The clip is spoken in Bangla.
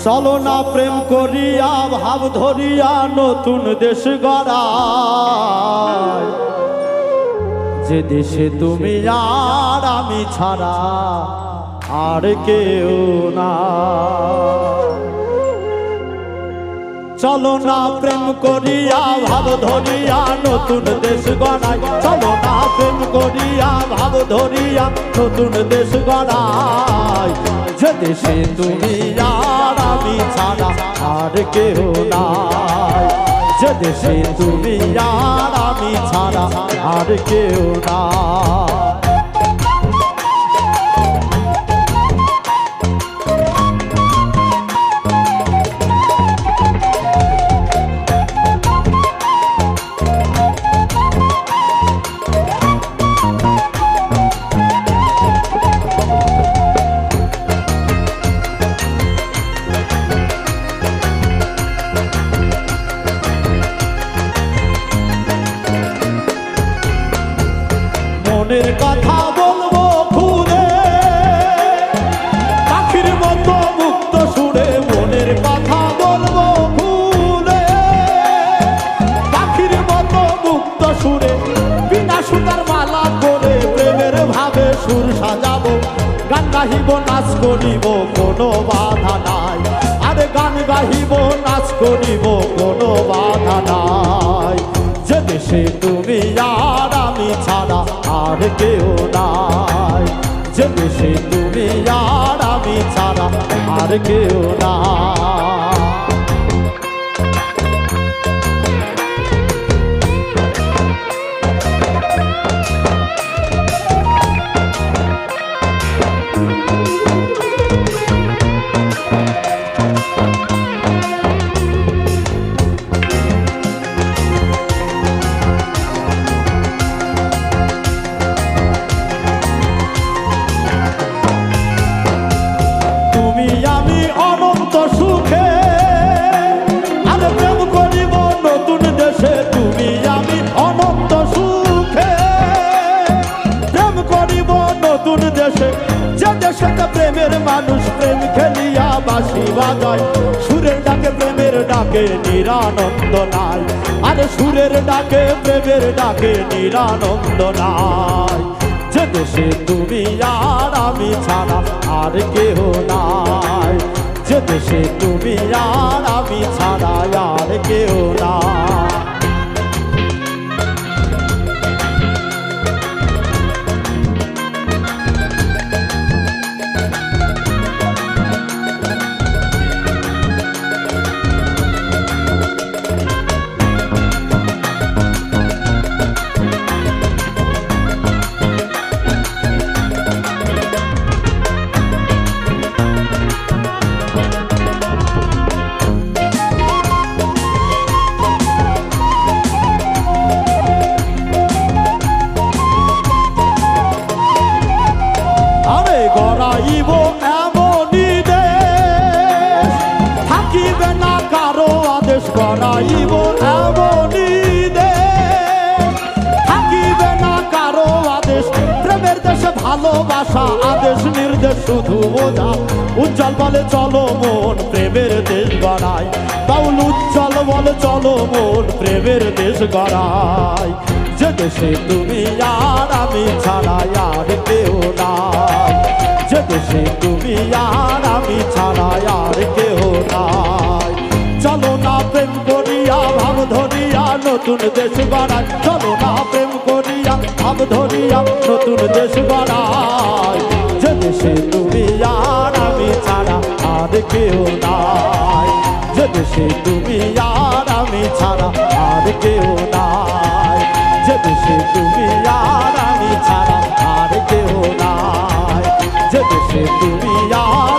চলো না প্রেম করিয়া ভাব ধরিয়া নতুন দেশ গড়াই, যে দেশে তুমি আর আমি ছাড়া আর কেউ না। চলো না প্রেম করিয়া ভাব ধরিয়া নতুন দেশ গড়াই, চলো না প্রেম করিয়া ভাব ধরিয়া নতুন দেশ গড়াই, যে দেশে তুমি আর আমি ছাড়া আর কেউ নাই, যে দেশে তুমি আর আমি ছাড়া আর কেউ নাই। মনের কথা বলবো খুলে পাখির মতো মুক্ত সুরে, মনের কথা বলবো খুলে পাখির মতো মুক্ত সুরে, বিনা সুতার মালা করে প্রেমের ভাবে সুর সাজাবো, গান গাহিব নাচ করিব কোনো বাধা নাই, আরে গান গাহিব নাচ করিব কোনো বাধা নাই, যে দেশে তুমি আর আমি ছাড়া আর কেউ নাই, যে দেশে তুমি আর আমি ছাড়া আর কেউ নাই। সুখে আর প্রেম করিব নতুন দেশে, তুমি আমি অনন্ত সুখে প্রেম করিব নতুন দেশে, যে দেশেতে প্রেমের মানুষ প্রেম খেলিয়া বাঁশি বাজায়, সুরের ডাকে প্রেমের ডাকে নিরানন্দ নাই, আরে সুরের ডাকে প্রেমের ডাকে নিরানন্দ নাই, যে দেশে তুমি আর আমি ছাড়া আর কেহ নাই, যে দেশে তুমি আর আমি ছাড়া আর কেউ না। গড়াইব এমনই দেশ থাকিবে না কারো আদেশ, গড়াইব এমনই দেশ থাকিবে না কারো আদেশ, প্রেমের দেশে ভালোবাসা আদেশ নির্দেশ শুধু বোঝা, উজ্জ্বল বলে চলো মন প্রেমের দেশ গড়াই, বাউল উজ্জ্বল বলে চলো মন প্রেমের দেশ গড়াই, যে দেশে তুমি আর আমি ছাড়া আর কেউ নাই, যে দেশে তুমি আর আমি ছাড়া আর কেউ নাই। চলো না প্রেম করিয়া ভাব ধরিয়া নতুন দেশ গড়াই, চলো না প্রেম করিয়া ভাব ধরিয়া নতুন দেশ গড়াই, যে দেশে তুমি আর আমি ছাড়া আর কেউ নাই, যে দেশে তুমি আর আমি ছাড়া আর কেউ নাই, যে দেশে তুমি আর আমি ছাড়া আর কেউ নাই, যে দেশে তুমি আর